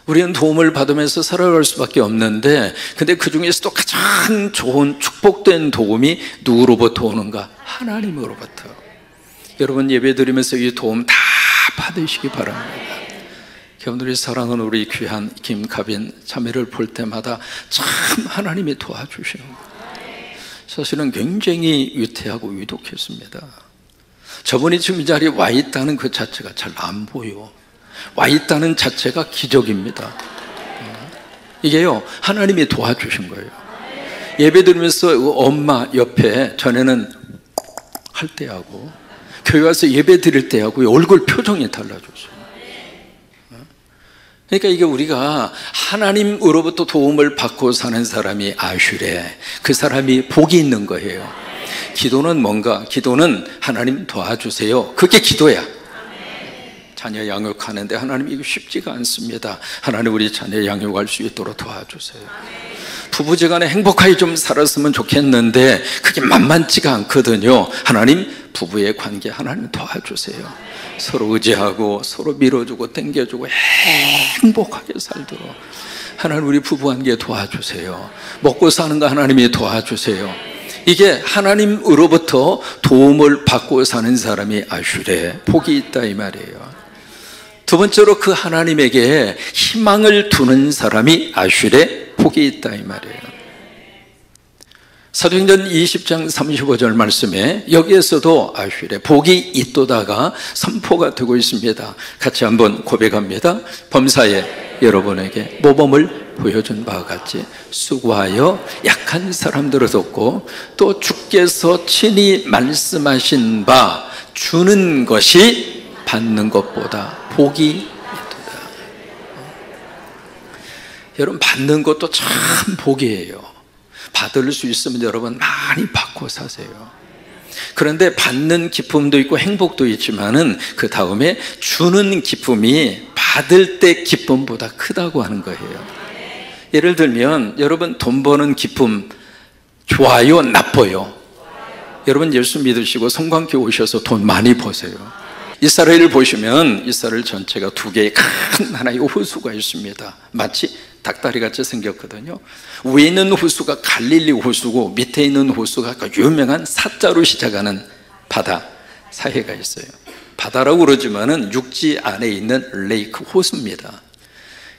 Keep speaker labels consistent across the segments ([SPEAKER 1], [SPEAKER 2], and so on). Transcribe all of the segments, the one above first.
[SPEAKER 1] 우리는 도움을 받으면서 살아갈 수밖에 없는데, 근데 그 중에서도 가장 좋은 축복된 도움이 누구로부터 오는가? 하나님으로부터. 여러분, 예배 드리면서 이 도움 다 받으시기 바랍니다. 여러분들이 사랑하는 우리 귀한 김가빈 자매를 볼 때마다 참 하나님이 도와주시는 거예요. 사실은 굉장히 위태하고 위독했습니다. 저분이 지금 이 자리에 와 있다는 그 자체가 잘 안 보여. 와 있다는 자체가 기적입니다. 이게요, 하나님이 도와주신 거예요. 예배 드리면서 엄마 옆에 전에는 할 때하고 교회 와서 예배 드릴 때하고 얼굴 표정이 달라졌어요. 그러니까 이게 우리가 하나님으로부터 도움을 받고 사는 사람이 아슈레, 그 사람이 복이 있는 거예요. 기도는 뭔가? 기도는 하나님 도와주세요. 그게 기도야. 자녀 양육하는데 하나님 이거 쉽지가 않습니다. 하나님 우리 자녀 양육할 수 있도록 도와주세요. 부부지간에 행복하게 좀 살았으면 좋겠는데 그게 만만치가 않거든요. 하나님 부부의 관계 하나님 도와주세요. 서로 의지하고 서로 밀어주고 당겨주고 행복하게 살도록 하나님 우리 부부 관계 도와주세요. 먹고 사는 거 하나님이 도와주세요. 이게 하나님으로부터 도움을 받고 사는 사람이 아슈레, 복이 있다 이 말이에요. 두 번째로 그 하나님에게 희망을 두는 사람이 아슈레, 복이 있다 이 말이에요. 사도행전 20장 35절 말씀에 여기에서도 아슈레, 복이 있도다가 선포가 되고 있습니다. 같이 한번 고백합니다. 범사에 여러분에게 모범을 보여준 바와 같이 수고하여 약한 사람들을 돕고 또 주께서 친히 말씀하신 바 주는 것이 받는 것보다 복이 있도다. 여러분, 받는 것도 참 복이에요. 받을 수 있으면 여러분 많이 받고 사세요. 그런데 받는 기쁨도 있고 행복도 있지만은 그 다음에 주는 기쁨이 받을 때 기쁨보다 크다고 하는 거예요. 예를 들면 여러분 돈 버는 기쁨 좋아요, 나빠요? 여러분 예수 믿으시고 성관교회 오셔서 돈 많이 버세요. 이스라엘을 보시면 이스라엘 전체가 두 개의 큰 하나의 호수가 있습니다. 마치 닭다리같이 생겼거든요. 위에 있는 호수가 갈릴리 호수고 밑에 있는 호수가 유명한 사자로 시작하는 바다 사이가 있어요. 바다라고 그러지만은 육지 안에 있는 레이크 호수입니다.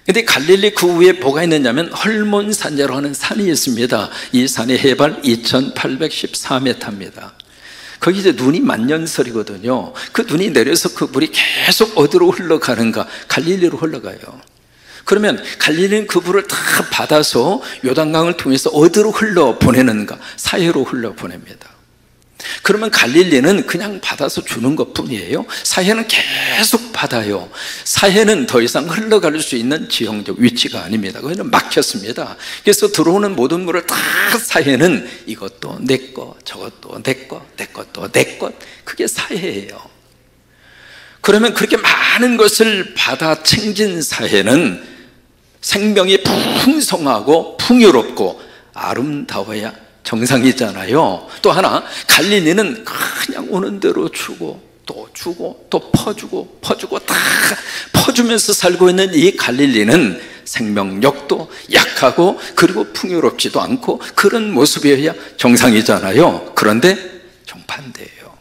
[SPEAKER 1] 근데 갈릴리 그 위에 뭐가 있느냐면 헐몬산이라고 하는 산이 있습니다. 이 산의 해발 2814m입니다. 거기 이제 눈이 만년설이거든요. 그 눈이 내려서 그 물이 계속 어디로 흘러가는가? 갈릴리로 흘러가요. 그러면 갈릴리는 그 물을 다 받아서 요단강을 통해서 어디로 흘러보내는가? 사해로 흘러보냅니다. 그러면 갈릴리는 그냥 받아서 주는 것 뿐이에요. 사해는 계속 받아요. 사해는 더 이상 흘러갈 수 있는 지형적 위치가 아닙니다. 거기는 막혔습니다. 그래서 들어오는 모든 물을 다 사해는 이것도 내 것, 저것도 내 것, 내 것도 내 것, 그게 사해예요. 그러면 그렇게 많은 것을 받아 챙긴 사해는 생명이 풍성하고 풍요롭고 아름다워야 정상이잖아요. 또 하나 갈릴리는 그냥 오는 대로 주고 또 주고 또 퍼주고 퍼주고 다 퍼주면서 살고 있는 이 갈릴리는 생명력도 약하고 그리고 풍요롭지도 않고 그런 모습이어야 정상이잖아요. 그런데 정반대예요.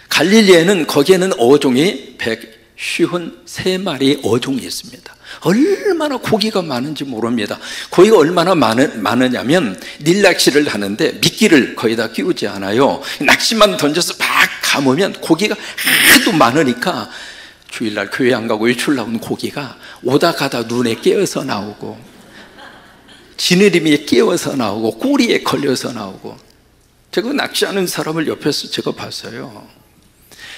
[SPEAKER 1] 갈릴리에는 거기에는 어종이 153마리 어종이 있습니다. 얼마나 고기가 많은지 모릅니다. 고기가 얼마나 많으냐면 닐낚시를 하는데 미끼를 거의 다 끼우지 않아요. 낚시만 던져서 막 감으면 고기가 하도 많으니까 주일날 교회 안 가고 외출 나온 고기가 오다 가다 눈에 끼어서 나오고 지느러미에 끼어서 나오고 꼬리에 걸려서 나오고, 제가 낚시하는 사람을 옆에서 제가 봤어요.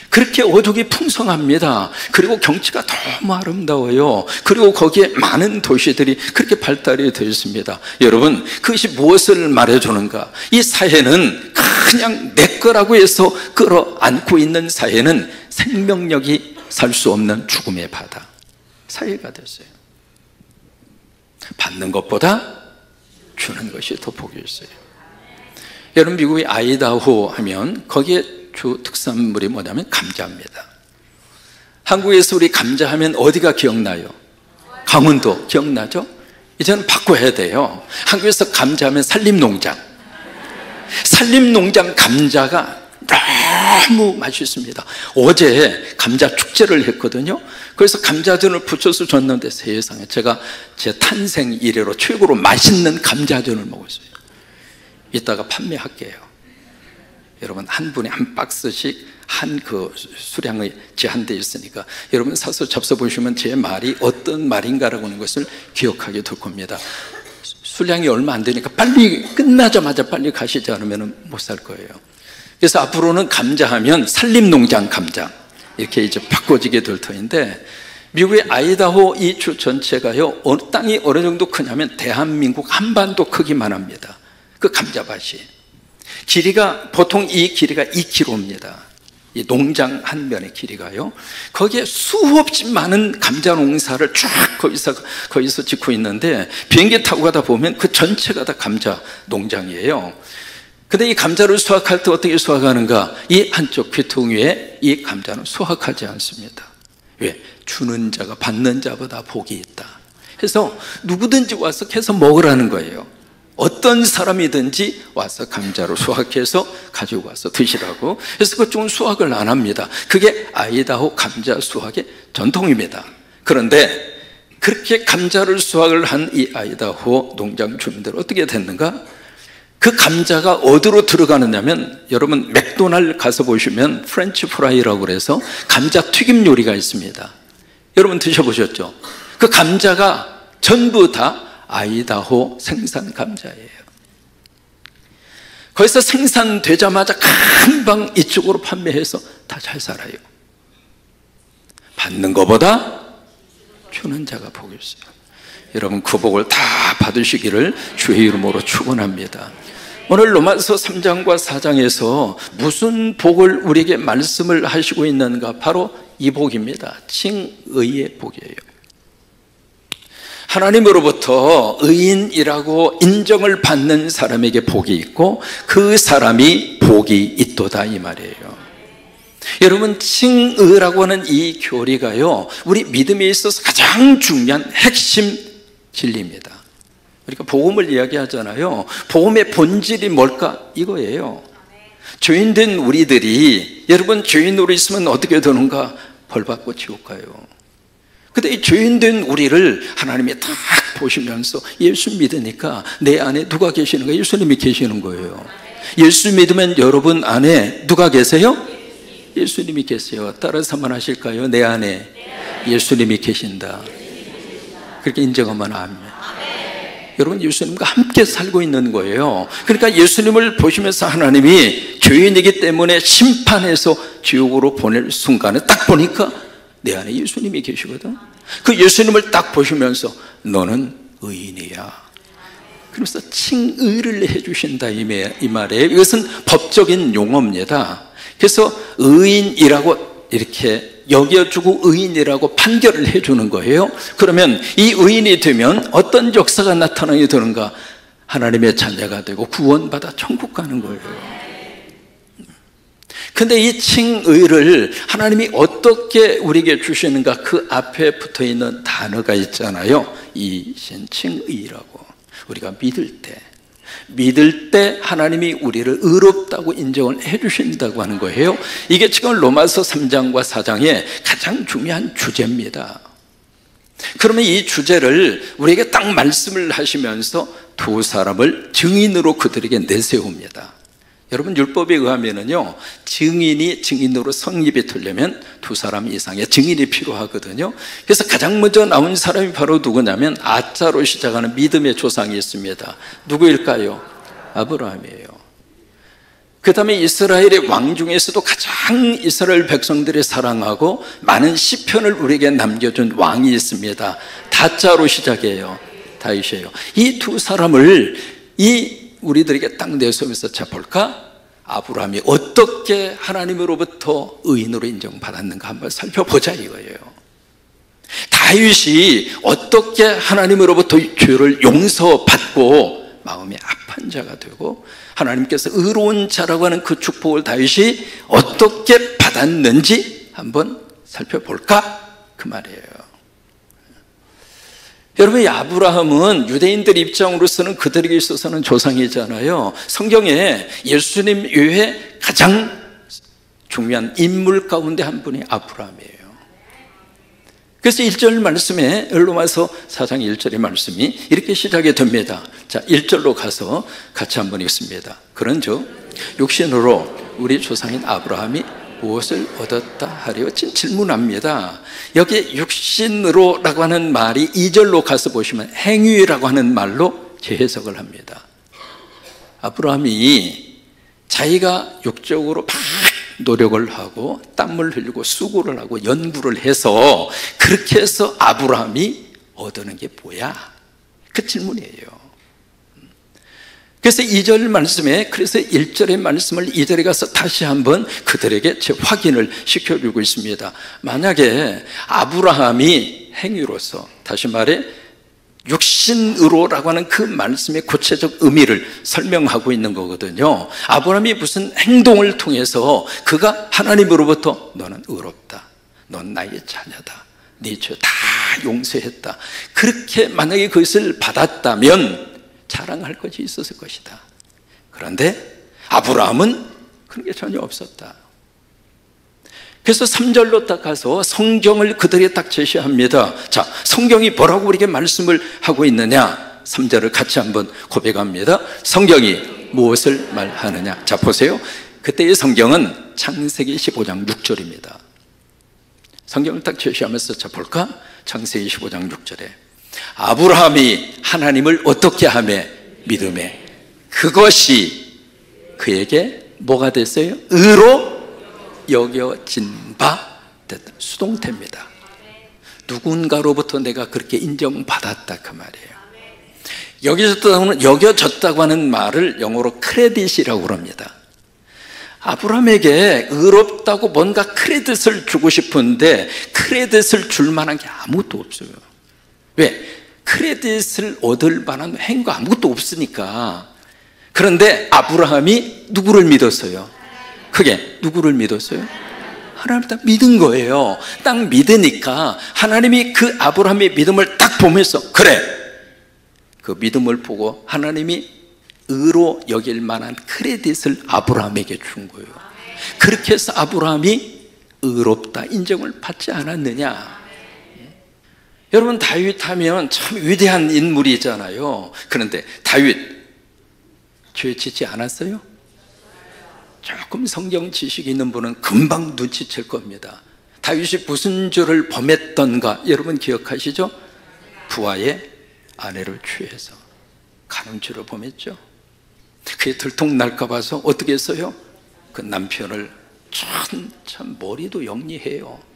[SPEAKER 1] 그렇게 어족이 풍성합니다. 그리고 경치가 너무 아름다워요. 그리고 거기에 많은 도시들이 그렇게 발달이 되어 있습니다. 여러분, 그것이 무엇을 말해주는가? 이 사회는 그냥 내 거라고 해서 끌어안고 있는 사회는 생명력이 살 수 없는 죽음의 바다 사회가 됐어요. 받는 것보다 주는 것이 더 복이 있어요. 여러분, 미국의 아이다호 하면 거기에 주 특산물이 뭐냐면 감자입니다. 한국에서 우리 감자 하면 어디가 기억나요? 강원도 기억나죠? 이제는 바꿔야 돼요. 한국에서 감자 하면 산림농장. 산림농장 감자가 너무 맛있습니다. 어제 감자 축제를 했거든요. 그래서 감자전을 부쳐서 줬는데 세상에, 제가 제 탄생 이래로 최고로 맛있는 감자전을 먹었어요. 이따가 판매할게요. 여러분, 한 분에 한 박스씩 한 그 수량이 제한되어 있으니까 여러분 사서 접수보시면 제 말이 어떤 말인가라고 하는 것을 기억하게 될 겁니다. 수량이 얼마 안 되니까 빨리 끝나자마자 빨리 가시지 않으면 못 살 거예요. 그래서 앞으로는 감자하면 산림농장 감자 이렇게 이제 바꿔지게 될 터인데, 미국의 아이다호 이 주 전체가요, 땅이 어느 정도 크냐면 대한민국 한반도 크기만 합니다. 그 감자밭이 길이가, 보통 이 길이가 2km입니다. 이 농장 한 면의 길이가요. 거기에 수없이 많은 감자 농사를 쫙 거기서 짓고 있는데, 비행기 타고 가다 보면 그 전체가 다 감자 농장이에요. 근데 이 감자를 수확할 때 어떻게 수확하는가? 이 한쪽 귀퉁이에 이 감자는 수확하지 않습니다. 왜? 주는 자가 받는 자보다 복이 있다. 그래서 누구든지 와서 해서 먹으라는 거예요. 어떤 사람이든지 와서 감자로 수확해서 가지고 와서 드시라고. 그래서 그쪽은 수확을 안 합니다. 그게 아이다호 감자 수확의 전통입니다. 그런데 그렇게 감자를 수확을 한 이 아이다호 농장 주민들은 어떻게 됐는가? 그 감자가 어디로 들어가느냐면, 여러분 맥도날드 가서 보시면 프렌치 프라이라고 그래서 감자 튀김 요리가 있습니다. 여러분 드셔보셨죠? 그 감자가 전부 다 아이다호 생산 감자예요. 거기서 생산되자마자 금방 이쪽으로 판매해서 다 잘 살아요. 받는 것보다 주는 자가 복이 있어요. 여러분, 그 복을 다 받으시기를 주의 이름으로 축원합니다. 오늘 로마서 3장과 4장에서 무슨 복을 우리에게 말씀을 하시고 있는가? 바로 이 복입니다. 칭의의 복이에요. 하나님으로부터 의인이라고 인정을 받는 사람에게 복이 있고 그 사람이 복이 있도다, 이 말이에요. 여러분, 칭의라고 하는 이 교리가요, 우리 믿음에 있어서 가장 중요한 핵심 진리입니다. 그러니까 복음을 이야기하잖아요. 복음의 본질이 뭘까? 이거예요. 죄인된 우리들이, 여러분 죄인으로 있으면 어떻게 되는가? 벌받고 지옥 가요. 근데 이 죄인된 우리를 하나님이 딱 보시면서 예수 믿으니까 내 안에 누가 계시는가? 예수님이 계시는 거예요. 예수 믿으면 여러분 안에 누가 계세요? 예수님이 계세요. 따라서 한번 하실까요? 내 안에 예수님이 계신다. 그렇게 인정하면 아멘. 여러분, 예수님과 함께 살고 있는 거예요. 그러니까 예수님을 보시면서 하나님이 죄인이기 때문에 심판해서 지옥으로 보낼 순간에 딱 보니까 내 안에 예수님이 계시거든. 그 예수님을 딱 보시면서 너는 의인이야. 그러면서 칭의를 해주신다, 이 말이에요. 이것은 법적인 용어입니다. 그래서 의인이라고 이렇게 여겨주고 의인이라고 판결을 해주는 거예요. 그러면 이 의인이 되면 어떤 역사가 나타나게 되는가? 하나님의 자녀가 되고 구원받아 천국 가는 거예요. 근데 이 칭의를 하나님이 어떻게 우리에게 주시는가? 그 앞에 붙어있는 단어가 있잖아요. 이 칭의라고. 우리가 믿을 때 하나님이 우리를 의롭다고 인정을 해주신다고 하는 거예요. 이게 지금 로마서 3장과 4장의 가장 중요한 주제입니다. 그러면 이 주제를 우리에게 딱 말씀을 하시면서 두 사람을 증인으로 그들에게 내세웁니다. 여러분, 율법에 의하면은요, 증인이 증인으로 성립이 되려면 두 사람 이상의 증인이 필요하거든요. 그래서 가장 먼저 나온 사람이 바로 누구냐면 아자로 시작하는 믿음의 조상이 있습니다. 누구일까요? 아브라함이에요. 그 다음에 이스라엘의 왕 중에서도 가장 이스라엘 백성들이 사랑하고 많은 시편을 우리에게 남겨준 왕이 있습니다. 다자로 시작해요. 다윗이에요. 이 두 사람을 우리들에게 딱 내세우면서 자 볼까? 아브라함이 어떻게 하나님으로부터 의인으로 인정받았는가 한번 살펴보자, 이거예요. 다윗이 어떻게 하나님으로부터 죄를 용서받고 마음이 아픈 자가 되고 하나님께서 의로운 자라고 하는 그 축복을 다윗이 어떻게 받았는지 한번 살펴볼까? 그 말이에요. 여러분, 이 아브라함은 유대인들 입장으로서는 그들에게 있어서는 조상이잖아요. 성경에 예수님 외에 가장 중요한 인물 가운데 한 분이 아브라함이에요. 그래서 1절 말씀에 로마서 4장 1절의 말씀이 이렇게 시작이 됩니다. 자, 1절로 가서 같이 한번 읽습니다. 그런즉 육신으로 우리 조상인 아브라함이 무엇을 얻었다 하리요? 질문합니다. 여기 육신으로라고 하는 말이 2절로 가서 보시면 행위라고 하는 말로 재해석을 합니다. 아브라함이 자기가 육적으로 막 노력을 하고 땀을 흘리고 수고를 하고 연구를 해서 그렇게 해서 아브라함이 얻는 게 뭐야? 그 질문이에요. 그래서 2절 말씀에, 그래서 1절의 말씀을 2절에 가서 다시 한번 그들에게 확인을 시켜주고 있습니다. 만약에 아브라함이 행위로서, 다시 말해 육신으로라고 하는 그 말씀의 구체적 의미를 설명하고 있는 거거든요. 아브라함이 무슨 행동을 통해서 그가 하나님으로부터 너는 의롭다, 넌 나의 자녀다, 네 죄 다 용서했다, 그렇게 만약에 그것을 받았다면 자랑할 것이 있었을 것이다. 그런데 아브라함은 그런 게 전혀 없었다. 그래서 3절로 딱 가서 성경을 그들에게 딱 제시합니다. 자, 성경이 뭐라고 우리에게 말씀을 하고 있느냐? 3절을 같이 한번 고백합니다. 성경이 무엇을 말하느냐? 자, 보세요. 그때의 성경은 창세기 15장 6절입니다. 성경을 딱 제시하면서 자, 볼까? 창세기 15장 6절에 아브라함이 하나님을 어떻게 하며? 믿음에 그것이 그에게 뭐가 됐어요? 의로 여겨진 바 됐다. 수동태입니다. 누군가로부터 내가 그렇게 인정받았다, 그 말이에요. 여겨졌다고 하는 말을 영어로 크레딧이라고 합니다. 아브라함에게 의롭다고 뭔가 크레딧을 주고 싶은데 크레딧을 줄 만한 게 아무것도 없어요. 왜? 크레딧을 얻을 만한 행위가 아무것도 없으니까. 그런데 아브라함이 누구를 믿었어요? 그게 누구를 믿었어요? 하나님을 딱 믿은 거예요. 딱 믿으니까 하나님이 그 아브라함의 믿음을 딱 보면서, 그래, 그 믿음을 보고 하나님이 의로 여길 만한 크레딧을 아브라함에게 준 거예요. 그렇게 해서 아브라함이 의롭다 인정을 받지 않았느냐? 여러분, 다윗 하면 참 위대한 인물이잖아요. 그런데 다윗 죄 짓지 않았어요? 조금 성경 지식이 있는 분은 금방 눈치챌 겁니다. 다윗이 무슨 죄를 범했던가 여러분 기억하시죠? 부하의 아내를 취해서 간음죄를 범했죠. 그게 들통날까 봐서 어떻게 했어요? 그 남편을 참 머리도 영리해요.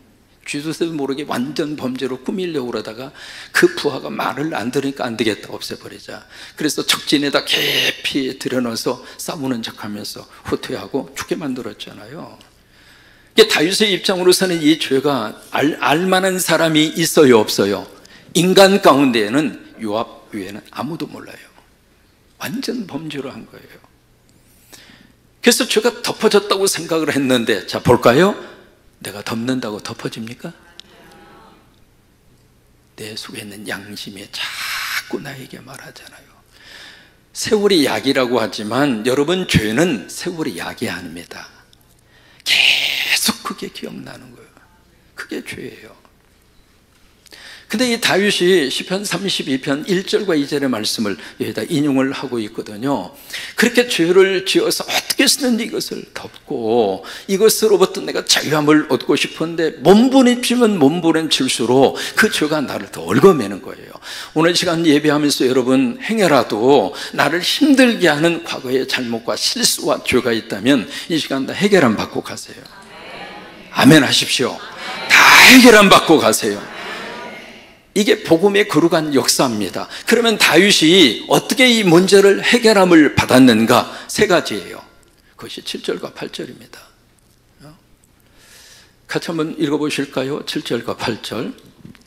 [SPEAKER 1] 쥐도새도 모르게 완전 범죄로 꾸미려고 그러다가 그 부하가 말을 안 들으니까 안 되겠다, 없애버리자. 그래서 적진에다 깊이 들여넣어서 싸우는 척하면서 후퇴하고 죽게 만들었잖아요. 다윗의 입장으로서는 이 죄가 알만한 사람이 있어요, 없어요? 인간 가운데에는 요압 외에는 아무도 몰라요. 완전 범죄로 한 거예요. 그래서 죄가 덮어졌다고 생각을 했는데, 자, 볼까요? 내가 덮는다고 덮어집니까? 내 속에 있는 양심이 자꾸 나에게 말하잖아요. 세월이 약이라고 하지만 여러분, 죄는 세월이 약이 아닙니다. 계속 그게 기억나는 거예요. 그게 죄예요. 근데 이 다윗이 시편 32편 1절과 2절의 말씀을 여기다 인용을 하고 있거든요. 그렇게 죄를 지어서 어떻게 쓰는지 이것을 덮고 이것으로부터 내가 자유함을 얻고 싶은데 몸부림치면 몸부림칠수록 그 죄가 나를 더 얽어매는 거예요. 오늘 시간 예배하면서 여러분, 행여라도 나를 힘들게 하는 과거의 잘못과 실수와 죄가 있다면 이 시간 다 해결함 받고 가세요. 아멘 하십시오. 다 해결함 받고 가세요. 이게 복음의 거룩한 역사입니다. 그러면 다윗이 어떻게 이 문제를 해결함을 받았는가? 세 가지예요. 그것이 7절과 8절입니다. 같이 한번 읽어보실까요? 7절과 8절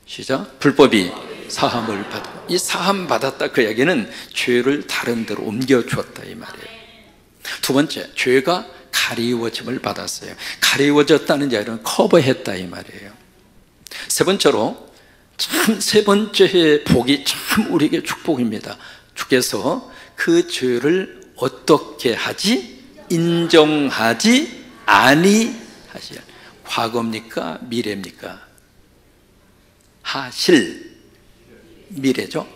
[SPEAKER 1] 시작. 불법이 사함을 받아. 이 사함 받았다 그 이야기는 죄를 다른 데로 옮겨주었다 이 말이에요. 두 번째, 죄가 가리워짐을 받았어요. 가리워졌다는 이야기는 커버했다 이 말이에요. 세 번째로, 참 세 번째의 복이 참 우리에게 축복입니다. 주께서 그 죄를 어떻게 하지? 인정하지 아니하실. 과거입니까? 미래입니까? 하실. 미래죠.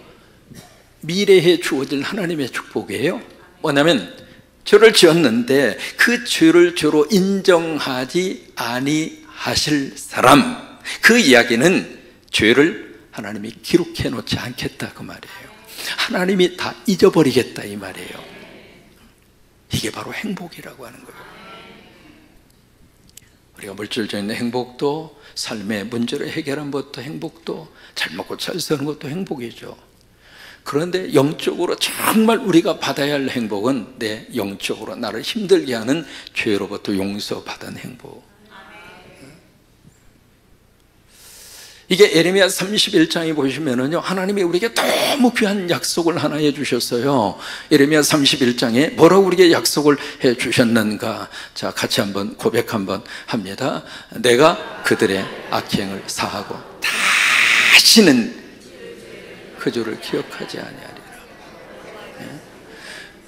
[SPEAKER 1] 미래에 주어질 하나님의 축복이에요. 뭐냐면 죄를 지었는데 그 죄를 죄로 인정하지 아니하실 사람, 그 이야기는 죄를 하나님이 기록해 놓지 않겠다 그 말이에요. 하나님이 다 잊어버리겠다 이 말이에요. 이게 바로 행복이라고 하는 거예요. 우리가 물질적인 행복도, 삶의 문제를 해결한 것도 행복도, 잘 먹고 잘 사는 것도 행복이죠. 그런데 영적으로 정말 우리가 받아야 할 행복은 내 영적으로 나를 힘들게 하는 죄로부터 용서받은 행복. 이게 예레미야 31장에 보시면은요, 하나님이 우리에게 너무 귀한 약속을 하나 해주셨어요. 예레미야 31장에 뭐라고 우리에게 약속을 해주셨는가? 자, 같이 한번 고백 한번 합니다. 내가 그들의 악행을 사하고 다시는 그 죄를 기억하지 아니하리라.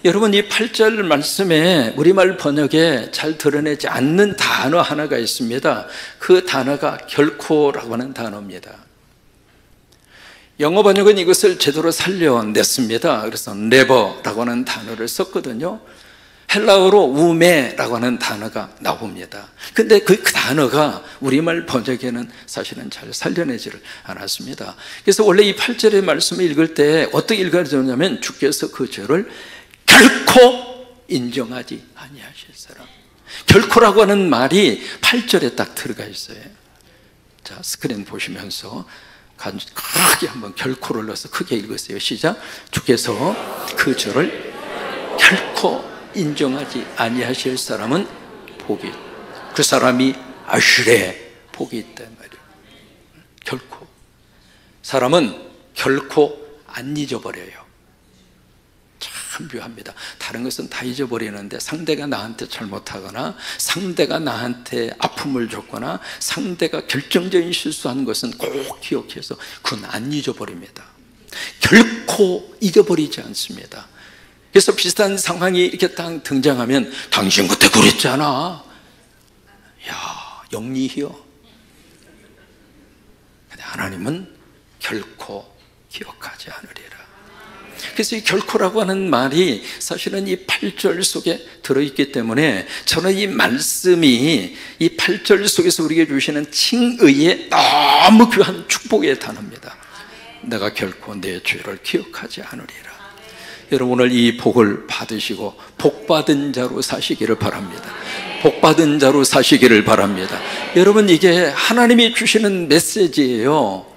[SPEAKER 1] 여러분, 이 8절 말씀에 우리말 번역에 잘 드러내지 않는 단어 하나가 있습니다. 그 단어가 결코라고 하는 단어입니다. 영어 번역은 이것을 제대로 살려냈습니다. 그래서 never라고 하는 단어를 썼거든요. 헬라어로 우메라고 하는 단어가 나옵니다. 근데 그 단어가 우리말 번역에는 사실은 잘 살려내지를 않았습니다. 그래서 원래 이 8절의 말씀을 읽을 때 어떻게 읽어야 되냐면, 주께서 그 죄를 결코 인정하지 아니하실 사람. 결코라고 하는 말이 8절에 딱 들어가 있어요. 자, 스크린 보시면서 크게 한번 결코를 넣어서 크게 읽으세요. 시작. 주께서 그 죄를 결코 인정하지 아니하실 사람은 복이, 그 사람이 아슈레 복이 있단 말이에요. 결코. 사람은 결코 안 잊어버려요. 참 묘합니다. 다른 것은 다 잊어버리는데 상대가 나한테 잘못하거나 상대가 나한테 아픔을 줬거나 상대가 결정적인 실수한 것은 꼭 기억해서 그건 안 잊어버립니다. 결코 잊어버리지 않습니다. 그래서 비슷한 상황이 이렇게 딱 등장하면 당신 그때 그랬잖아. 야, 영리히요. 근데 하나님은 결코 기억하지 않으리라. 그래서 이 결코라고 하는 말이 사실은 이 8절 속에 들어있기 때문에 저는 이 말씀이 이 8절 속에서 우리에게 주시는 칭의의 너무 귀한 축복의 단어입니다. 내가 결코 내 죄를 기억하지 않으리라. 여러분, 오늘 이 복을 받으시고 복받은 자로 사시기를 바랍니다. 복받은 자로 사시기를 바랍니다. 여러분, 이게 하나님이 주시는 메시지예요.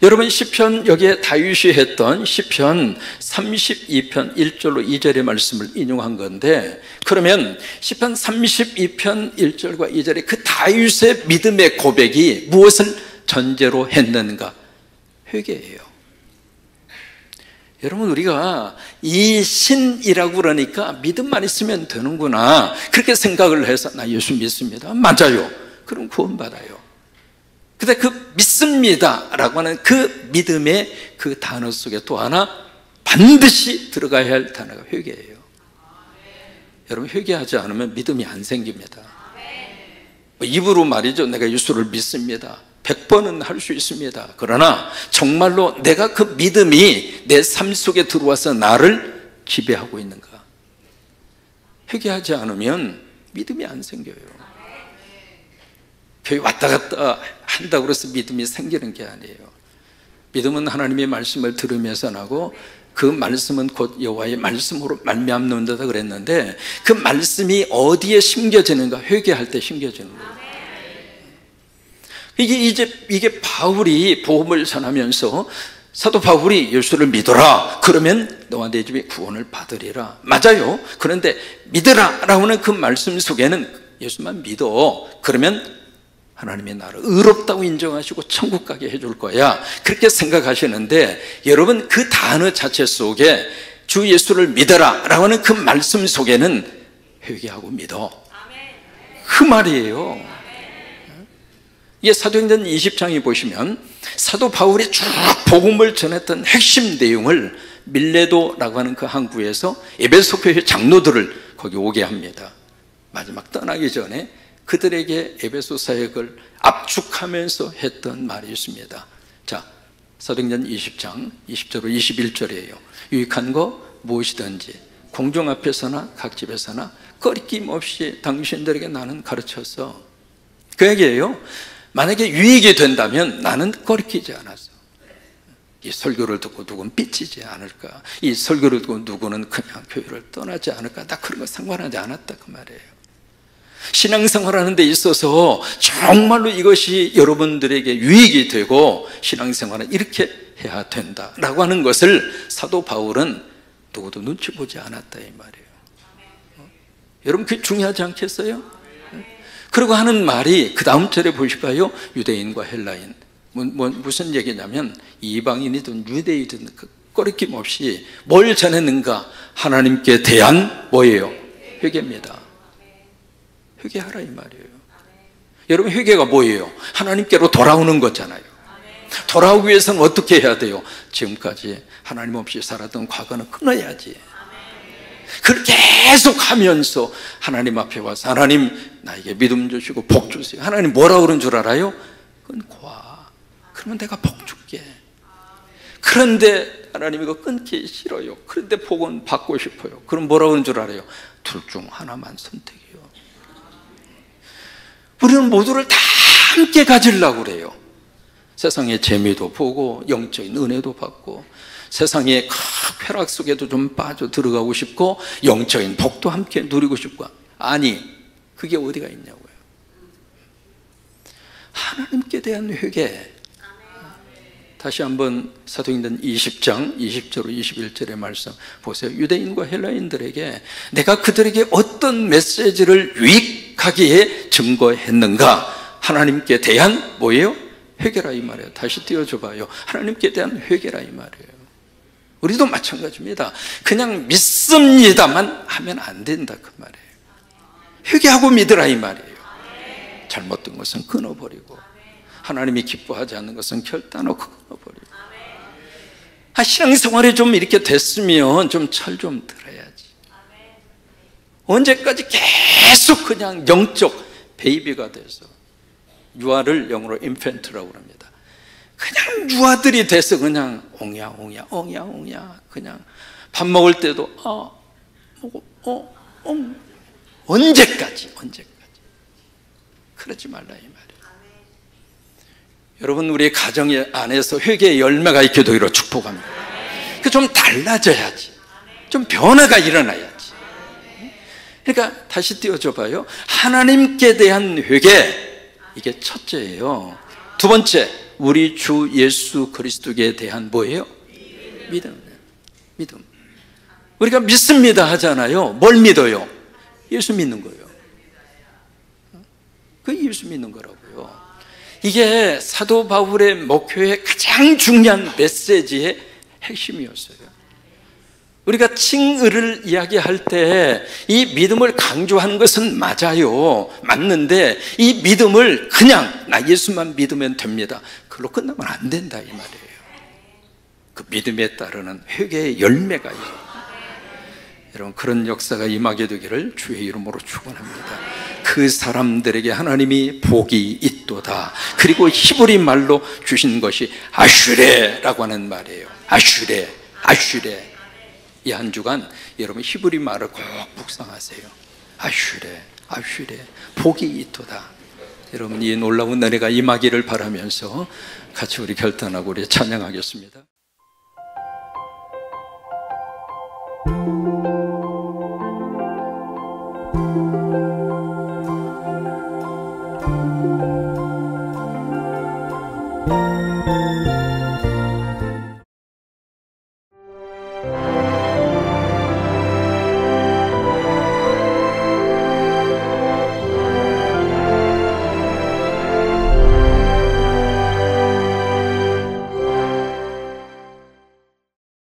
[SPEAKER 1] 여러분, 시편, 여기에 다윗이 했던 시편 32편 1절로 2절의 말씀을 인용한 건데, 그러면 시편 32편 1절과 2절의 그 다윗의 믿음의 고백이 무엇을 전제로 했는가? 회개예요. 여러분, 우리가 이 신이라고 그러니까 믿음만 있으면 되는구나, 그렇게 생각을 해서 나 예수 믿습니다. 맞아요. 그럼 구원받아요. 근데 그 믿습니다 라고 하는 그 믿음의 그 단어 속에 또 하나 반드시 들어가야 할 단어가 회개예요. 여러분, 회개하지 않으면 믿음이 안 생깁니다. 입으로 말이죠. 내가 예수를 믿습니다. 100번은 할 수 있습니다. 그러나 정말로 내가 그 믿음이 내 삶 속에 들어와서 나를 지배하고 있는가? 회개하지 않으면 믿음이 안 생겨요. 교회 왔다 갔다 한다고 해서 믿음이 생기는 게 아니에요. 믿음은 하나님의 말씀을 들으면서 나고, 그 말씀은 곧 여호와의 말씀으로 말미암는다 그랬는데, 그 말씀이 어디에 심겨지는가? 회개할 때 심겨지는 거예요. 이게 바울이 복음을 전하면서 사도 바울이 예수를 믿어라 그러면 너와 내 집이 구원을 받으리라. 맞아요. 그런데 믿으라 라고 하는 그 말씀 속에는 예수만 믿어 그러면 하나님이 나를 의롭다고 인정하시고 천국 가게 해줄 거야, 그렇게 생각하시는데, 여러분 그 단어 자체 속에 주 예수를 믿어라 라고 하는 그 말씀 속에는 회개하고 믿어, 그 말이에요. 이게 사도행전 20장에 보시면 사도 바울이 쭉 복음을 전했던 핵심 내용을 밀레도라고 하는 그 항구에서 에베소 교회 장로들을 거기 오게 합니다. 마지막 떠나기 전에 그들에게 에베소 사역을 압축하면서 했던 말이 있습니다. 자, 사도행전 20장 20절로 21절이에요. 유익한 거 무엇이든지 공중 앞에서나 각 집에서나 꺼리낌 없이 당신들에게 나는 가르쳤어. 그 얘기예요. 만약에 유익이 된다면 나는 꺼리끼지 않았어. 이 설교를 듣고 누구는 삐치지 않을까, 이 설교를 듣고 누구는 그냥 교회를 떠나지 않을까, 나 그런 거 상관하지 않았다, 그 말이에요. 신앙생활하는 데 있어서 정말로 이것이 여러분들에게 유익이 되고 신앙생활은 이렇게 해야 된다라고 하는 것을 사도 바울은 누구도 눈치 보지 않았다, 이 말이에요. 여러분 그게 중요하지 않겠어요? 그리고 하는 말이 그 다음 절에 보실까요? 유대인과 헬라인, 무슨 얘기냐면 이방인이든 유대인이든 꺼리낌 없이 뭘 전했는가? 하나님께 대한 뭐예요? 회개입니다. 회개하라 이 말이에요. 여러분 회개가 뭐예요? 하나님께로 돌아오는 거잖아요. 돌아오기 위해서는 어떻게 해야 돼요? 지금까지 하나님 없이 살았던 과거는 끊어야지. 그걸 계속 하면서 하나님 앞에 와서 하나님 나에게 믿음 주시고 복 주세요. 하나님 뭐라고 그런 줄 알아요? 끊고 와. 그러면 내가 복 줄게. 그런데 하나님 이거 끊기 싫어요. 그런데 복은 받고 싶어요. 그럼 뭐라고 그런 줄 알아요? 둘 중 하나만 선택해요. 우리는 모두를 다 함께 가지려고 그래요. 세상의 재미도 보고 영적인 은혜도 받고 세상의 쾌락 속에도 좀 빠져 들어가고 싶고 영적인 복도 함께 누리고 싶고, 아니 그게 어디가 있냐고요. 하나님께 대한 회개. 다시 한번 사도행전 20장 20절로 21절의 말씀 보세요. 유대인과 헬라인들에게 내가 그들에게 어떤 메시지를 유익하게 증거했는가? 하나님께 대한 뭐예요? 회개라 이 말이에요. 다시 띄워줘 봐요. 하나님께 대한 회개라 이 말이에요. 우리도 마찬가지입니다. 그냥 믿습니다만 하면 안 된다 그 말이에요. 회개하고 믿으라 이 말이에요. 잘못된 것은 끊어버리고 하나님이 기뻐하지 않는 것은 결단하고 끊어버리고. 신앙생활이 좀 이렇게 됐으면 좀 철 좀 들어야지. 언제까지 계속 그냥 영적 베이비가 돼서, 유아를 영어로 인펜트라고 합니다. 그냥 유아들이 돼서 그냥 옹야 그냥 밥 먹을 때도 언제까지 그러지 말라 이 말이에요. 여러분 우리 가정 안에서 회개의 열매가 있게 되기로 축복합니다. 좀 달라져야지, 좀 변화가 일어나야지. 그러니까 다시 띄워줘 봐요. 하나님께 대한 회개, 이게 첫째예요. 두 번째, 우리 주 예수 그리스도에 대한 뭐예요? 믿음. 우리가 믿습니다 하잖아요. 뭘 믿어요? 예수 믿는 거예요. 그 예수 믿는 거라고요. 이게 사도 바울의 목회의 가장 중요한 메시지의 핵심이었어요. 우리가 칭의를 이야기할 때 이 믿음을 강조하는 것은 맞아요. 맞는데 이 믿음을 그냥 나 예수만 믿으면 됩니다, 그걸로 끝나면 안 된다 이 말이에요. 그 믿음에 따르는 회개의 열매가 있어요. 여러분 그런 역사가 임하게 되기를 주의 이름으로 축원합니다. 그 사람들에게 하나님이 복이 있도다. 그리고 히브리 말로 주신 것이 아슈레라고 하는 말이에요. 아슈레. 이 한 주간 여러분 히브리 말을 꼭 묵상하세요. 아슈레 복이 있도다. 여러분 이 놀라운 은혜가 임하기를 바라면서 같이 우리 결단하고 우리 찬양하겠습니다.